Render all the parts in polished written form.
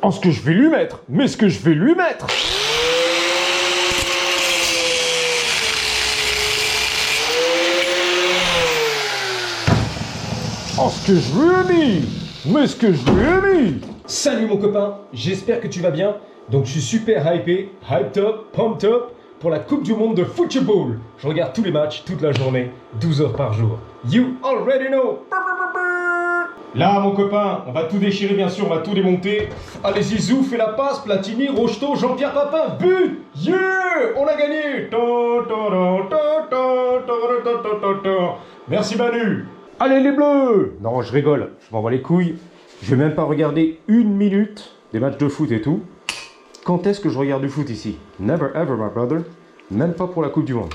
Oh, ce que je vais lui mettre! Mais ce que je vais lui mettre! Oh, ce que je lui ai mis! Mais ce que je lui ai mis! Salut mon copain, j'espère que tu vas bien. Donc je suis super hypé, hyped up, pumped up pour la Coupe du Monde de football. Je regarde tous les matchs, toute la journée, 12 heures par jour. You already know. Là mon copain, on va tout déchirer bien sûr, on va tout démonter. Allez Zizou, fais la passe, Platini, Rocheteau, Jean-Pierre Papin, but! Yeah! On a gagné! Merci Manu! Allez les bleus! Non, je rigole, je m'en bats les couilles. Je vais même pas regarder une minute des matchs de foot et tout. Quand est-ce que je regarde du foot ici? Never ever, my brother. Même pas pour la Coupe du Monde.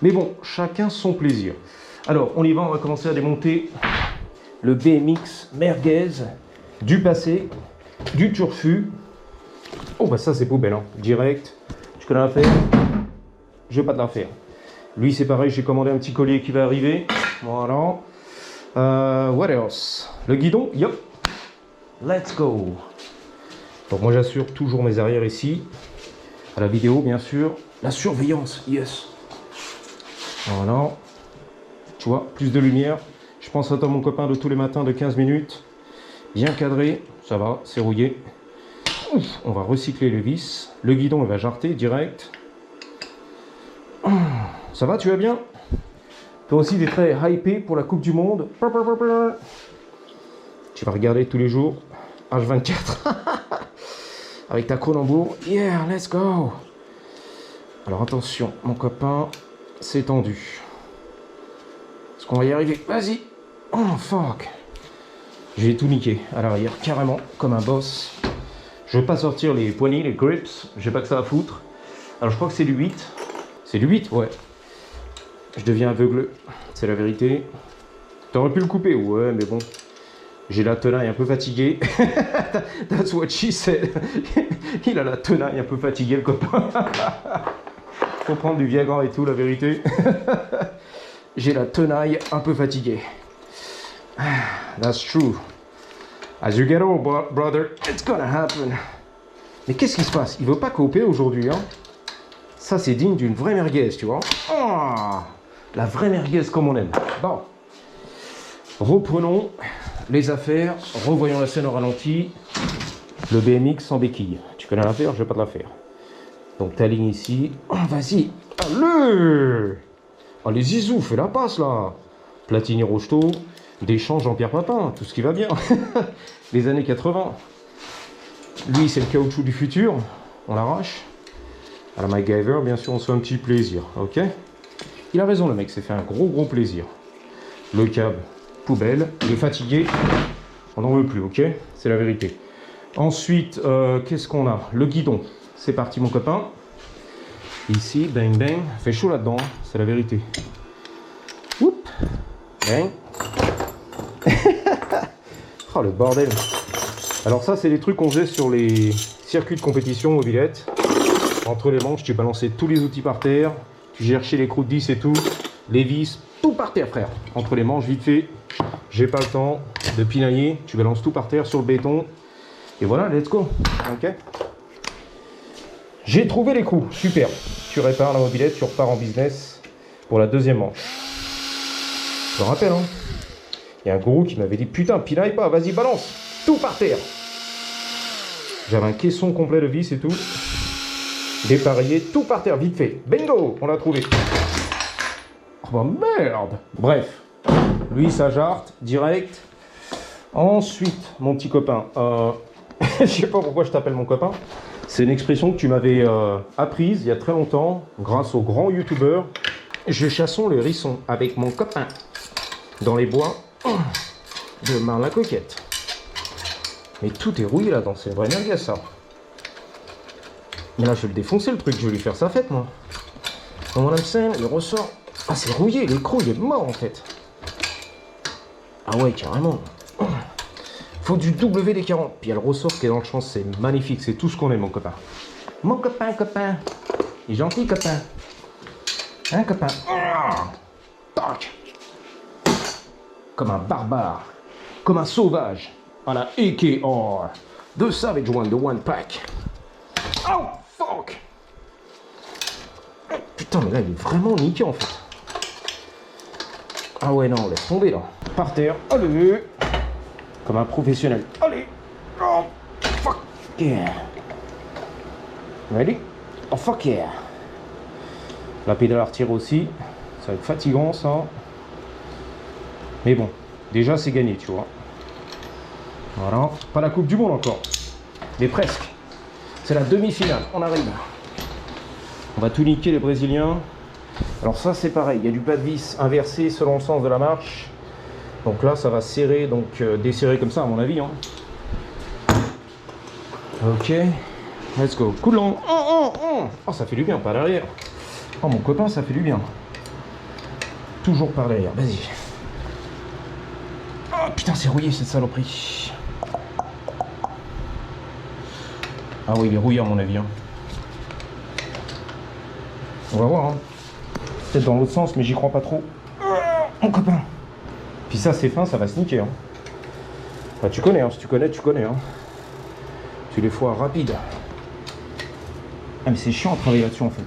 Mais bon, chacun son plaisir. Alors, on y va, on va commencer à démonter le BMX merguez du passé, du turfu. Oh, bah ça c'est poubelle, hein. Direct. Tu connais l'affaire? Je vais pas te la faire. Lui, c'est pareil, j'ai commandé un petit collier qui va arriver. Voilà. What else? Le guidon, yup. Let's go. Donc moi j'assure toujours mes arrières ici. À la vidéo bien sûr. La surveillance, yes. Voilà. Tu vois, plus de lumière. Je pense à toi mon copain de tous les matins de 15 minutes. Bien cadré, ça va, c'est rouillé. Ouf, on va recycler les vis. Le guidon il va jarter direct. Ça va, tu vas bien? Toi aussi t'es très hypé pour la Coupe du Monde. Tu vas regarder tous les jours H24 avec ta Cronenbourg. Yeah, let's go. Alors attention, mon copain, c'est tendu. Est-ce qu'on va y arriver? Vas-y. Oh, fuck. J'ai tout niqué à l'arrière, carrément, comme un boss. Je veux pas sortir les poignées, les grips. J'ai pas que ça à foutre. Alors je crois que c'est du 8. C'est du 8, ouais. Je deviens aveugle, c'est la vérité. T'aurais pu le couper, ouais, mais bon. J'ai la tenaille un peu fatiguée. That's what she said. Il a la tenaille un peu fatiguée, le copain. Faut prendre du Viagra et tout, la vérité. J'ai la tenaille un peu fatiguée. That's true. As you get old, brother, it's gonna happen. Mais qu'est-ce qui se passe? Il veut pas couper aujourd'hui, hein? Ça, c'est digne d'une vraie merguez, tu vois. Oh, la vraie merguez comme on aime. Bon. Reprenons les affaires, revoyons la scène au ralenti. Le BMX sans béquille. Tu connais l'affaire, je vais pas te la faire. Donc ta ligne ici. Oh, vas-y. Allez. Allez Zizou, fais la passe là. Platini Rocheteau, Deschamps, Jean-Pierre Papin, tout ce qui va bien. Les années 80. Lui, c'est le caoutchouc du futur. On l'arrache. À la MacGyver, bien sûr, on se fait un petit plaisir. Ok? Il a raison, le mec, s'est fait un gros plaisir. Le câble. Poubelle, il est fatigué, on n'en veut plus, ok? C'est la vérité. Ensuite, qu'est-ce qu'on a? Le guidon, c'est parti mon copain. Ici, bang bang, fait chaud là-dedans, c'est la vérité. Oup, bang. Oh le bordel. Alors ça, c'est des trucs qu'on faisait sur les circuits de compétition mobilette. Entre les manches, tu balançais tous les outils par terre, tu cherchais les croûtes 10 et tout, les vis, tout par terre frère. Entre les manches, vite fait. J'ai pas le temps de pinailler, tu balances tout par terre sur le béton. Et voilà, let's go. Ok. J'ai trouvé les coups, super. Tu répares la mobilette, tu repars en business pour la deuxième manche. Je me rappelle, hein. Il y a un gourou qui m'avait dit, putain, pinaille pas, vas-y, balance. Tout par terre. J'avais un caisson complet de vis et tout. Dépareillé, tout par terre, vite fait. Bingo, on l'a trouvé. Oh bah merde. Bref. Lui, ça jarte, direct. Ensuite, mon petit copain, je sais pas pourquoi je t'appelle mon copain. C'est une expression que tu m'avais apprise il y a très longtemps, grâce au grand youtubeur. Je chassons le hérisson avec mon copain dans les bois de Marne-la-Coquette. Mais tout est rouillé là-dedans, c'est vrai merguez ça. Mais là, je vais le défoncer le truc, je vais lui faire sa fête, moi. Comment on scène, il ressort. Ah, c'est rouillé, l'écrou, il est mort en fait. Ah ouais, carrément. Faut du WD-40. Puis il y a le ressort qui est dans le champ, c'est magnifique, c'est tout ce qu'on aime, mon copain. Mon copain, copain. Il est gentil, copain. Hein, copain? Tac. Comme un barbare. Comme un sauvage. À la EKR. The Savage One, the one pack. Oh, fuck! Oh, putain, mais là, il est vraiment niqué, en fait. Ah ouais, non, laisse tomber, là. Par terre, allez! Comme un professionnel. Allez! Oh, fuck yeah! Ready? Oh, fuck yeah! La pédale à retirer aussi. Ça va être fatigant, ça. Mais bon, déjà, c'est gagné, tu vois. Voilà. Pas la Coupe du Monde encore. Mais presque. C'est la demi-finale. On arrive. On va tout niquer, les Brésiliens. Alors ça, c'est pareil. Il y a du pas de vis inversé selon le sens de la marche. Donc là, ça va serrer, donc desserrer comme ça, à mon avis. Hein. Ok. Let's go. Coup de long. Oh, ça fait du bien, par derrière. Oh, mon copain, ça fait du bien. Toujours par derrière. Vas-y. Oh, putain, c'est rouillé, cette saloperie. Ah oui, il est rouillé, à mon avis. Hein. On va voir. Hein. Peut-être dans l'autre sens, mais j'y crois pas trop. Mon copain. Puis ça, c'est fin, ça va se niquer. Hein. Bah, tu connais, hein. Si tu connais, tu connais. Hein. Tu les fois rapides. Ah, mais c'est chiant à travailler là-dessus, en fait.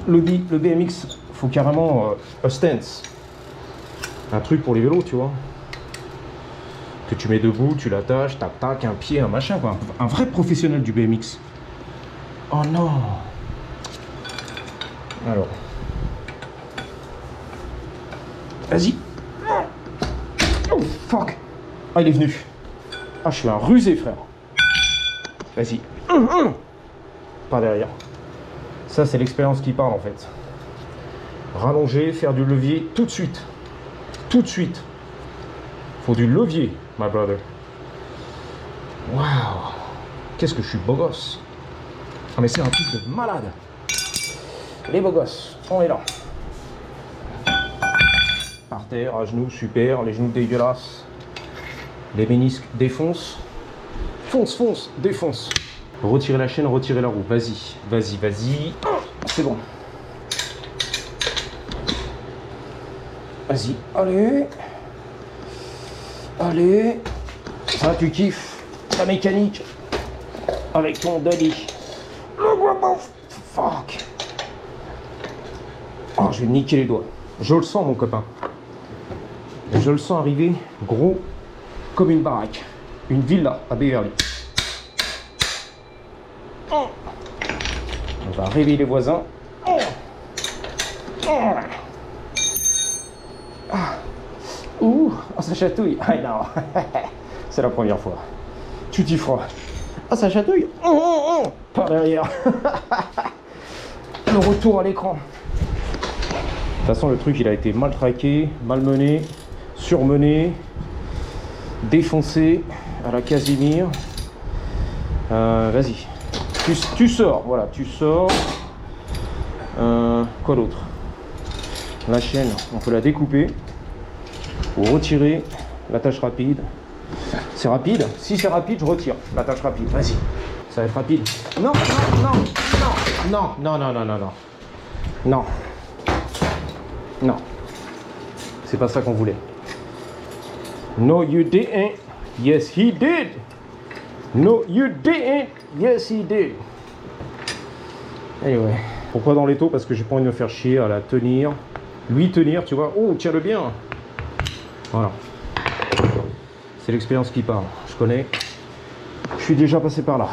Le BMX, faut carrément un stance. Un truc pour les vélos, tu vois. Que tu mets debout, tu l'attaches, tac, tac, un pied, un machin, quoi. Un vrai professionnel du BMX. Oh non. Alors. Vas-y. Oh, fuck. Ah, il est venu. Ah, je suis un rusé, frère. Vas-y. Pas derrière. Ça, c'est l'expérience qui parle, en fait. Rallonger, faire du levier tout de suite. Tout de suite. Faut du levier, my brother. Waouh. Qu'est-ce que je suis beau gosse. Ah, mais c'est un truc de malade. Les beaux gosses, on est là. Par terre, à genoux, super. Les genoux dégueulasses. Les ménisques défoncent. Fonce, fonce, défonce. Retirer la chaîne, retirer la roue. Vas-y, vas-y, vas-y. C'est bon. Vas-y, allez. Allez. Ça, tu kiffes la mécanique avec ton daddy. Fuck. Oh, je vais me niquer les doigts. Je le sens, mon copain. Je le sens arriver gros comme une baraque. Une villa à Beverly. On va réveiller les voisins. Ouh, oh, ça chatouille. Ah non, c'est la première fois. Tu t'y feras. Ah, ça chatouille. Par derrière. Le retour à l'écran. De toute façon, le truc, il a été mal traqué, malmené, surmené, défoncé à la Casimir. Vas-y. Tu sors, voilà, tu sors. Quoi d'autre? La chaîne, on peut la découper ou retirer l'attache rapide. C'est rapide? Si c'est rapide, je retire l'attache rapide. Vas-y, ça va être rapide. Non, non, non, non, non, non, non, non, non, non, non. C'est pas ça qu'on voulait. No, you didn't. Yes, he did. No, you didn't. Yes, he did. Anyway. Pourquoi dans les taux? Parce que j'ai pas envie de me faire chier à la tenir. Lui tenir, tu vois. Oh, tiens-le bien. Voilà. C'est l'expérience qui parle. Je connais. Je suis déjà passé par là.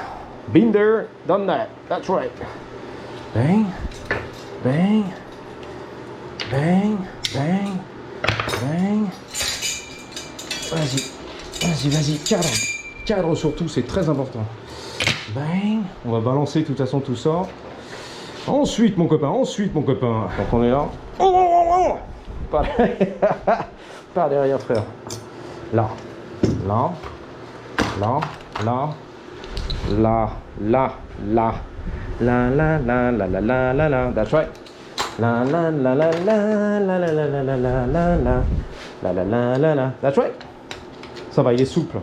Been there, done that. That's right. Bang. Bang. Bang. Bang. Bang. Vas-y. Vas-y, vas-y. Cadre. Cadre surtout, c'est très important. Bang. On va balancer de toute façon tout ça. Ensuite, mon copain. Ensuite, mon copain. Donc on est là. Par derrière. Par derrière, frère. Là. Là. Là. Là. Là. Là. Là. La la la la la la la la. That's right. La la la la la la la la la la la la la la la la la. That's right. Ça va, il est souple.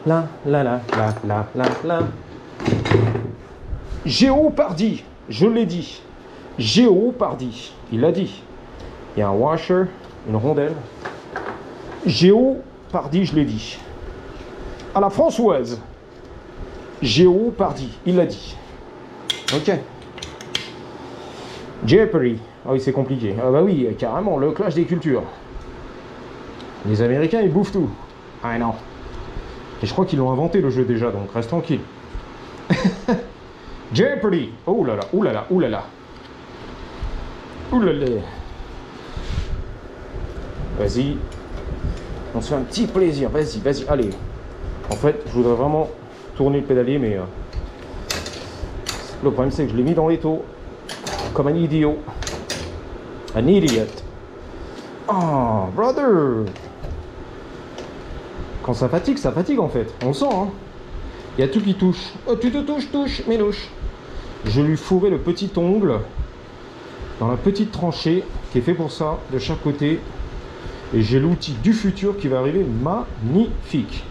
La la la la la la la. Géopardy, je l'ai dit. Géopardy, il l'a dit. Il y a un washer, une rondelle. Géopardy, je l'ai dit. À la françoise. Géopardy, il l'a dit. Ok. Jeopardy. Ah oui, c'est compliqué. Ah bah oui, carrément, le clash des cultures. Les Américains, ils bouffent tout. Ah non. Et je crois qu'ils l'ont inventé le jeu déjà, donc reste tranquille. Jeopardy. Oh là là, ouh là là, ouh là là. Ouh là là. Vas-y. On se fait un petit plaisir. Vas-y, vas-y, allez. En fait, je voudrais vraiment tourner le pédalier, mais le problème, c'est que je l'ai mis dans l'étau. Comme un idiot. Un idiot. Oh, brother. Quand ça fatigue en fait. On le sent, hein. Il y a tout qui touche. Oh, tu te touches, mélouche. Je lui fourrai le petit ongle dans la petite tranchée qui est fait pour ça, de chaque côté. Et j'ai l'outil du futur qui va arriver magnifique.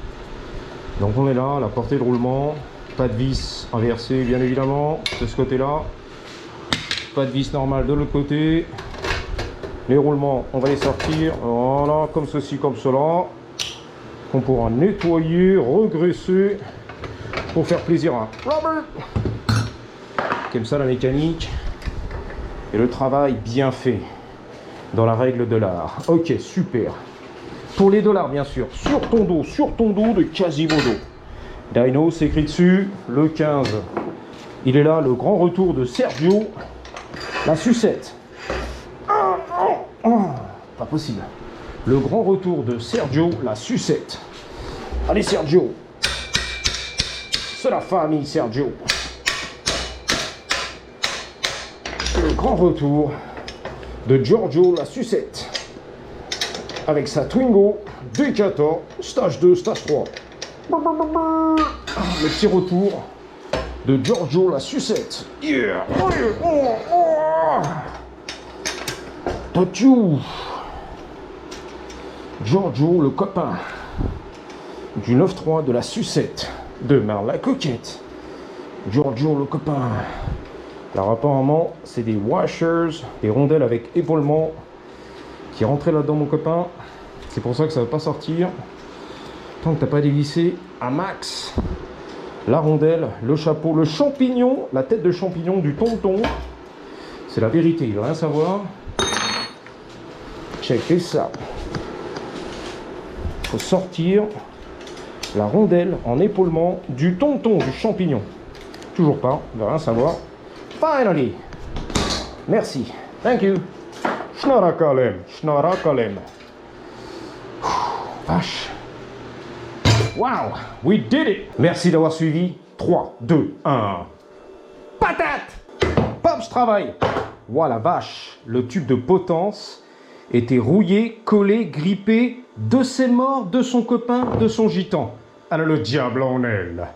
Donc on est là, la portée de roulement. Pas de vis inversée, bien évidemment, de ce côté-là. Pas de vis normale de l'autre côté. Les roulements, on va les sortir. Voilà, comme ceci, comme cela. Qu'on pourra nettoyer, regresser pour faire plaisir à Robert. Comme ça, la mécanique et le travail bien fait dans la règle de l'art. Ok, super. Pour les dollars, bien sûr, sur ton dos de Quasimodo. Dino, c'est écrit dessus, le 15. Il est là, le grand retour de Sergio. La sucette. Pas possible. Le grand retour de Sergio, la sucette. Allez Sergio. C'est la famille Sergio. Le grand retour de Giorgio, la sucette. Avec sa Twingo D14, stage 2, stage 3. Le petit retour de Giorgio, la sucette. Yeah. Totiu. Giorgio, le copain du 9-3 de la sucette de Marle la coquette. Giorgio, le copain. Alors apparemment, c'est des washers, des rondelles avec épaulement qui rentraient là-dedans, mon copain. C'est pour ça que ça ne va pas sortir. Tant que tu n'as pas dévissé à max la rondelle, le chapeau, le champignon, la tête de champignon du tonton. C'est la vérité, il ne veut rien savoir. Checkez ça. Il faut sortir la rondelle en épaulement du tonton, du champignon. Toujours pas, il ne veut rien savoir. Finally. Merci. Thank you. Schnarakalem, schnarakalem. Vache. Wow, we did it. Merci d'avoir suivi. 3, 2, 1. Patate. Pop, je travaille. Voilà, vache. Le tube de potence était rouillé, collé, grippé de ses morts, de son copain, de son gitan. Alors le diable en elle.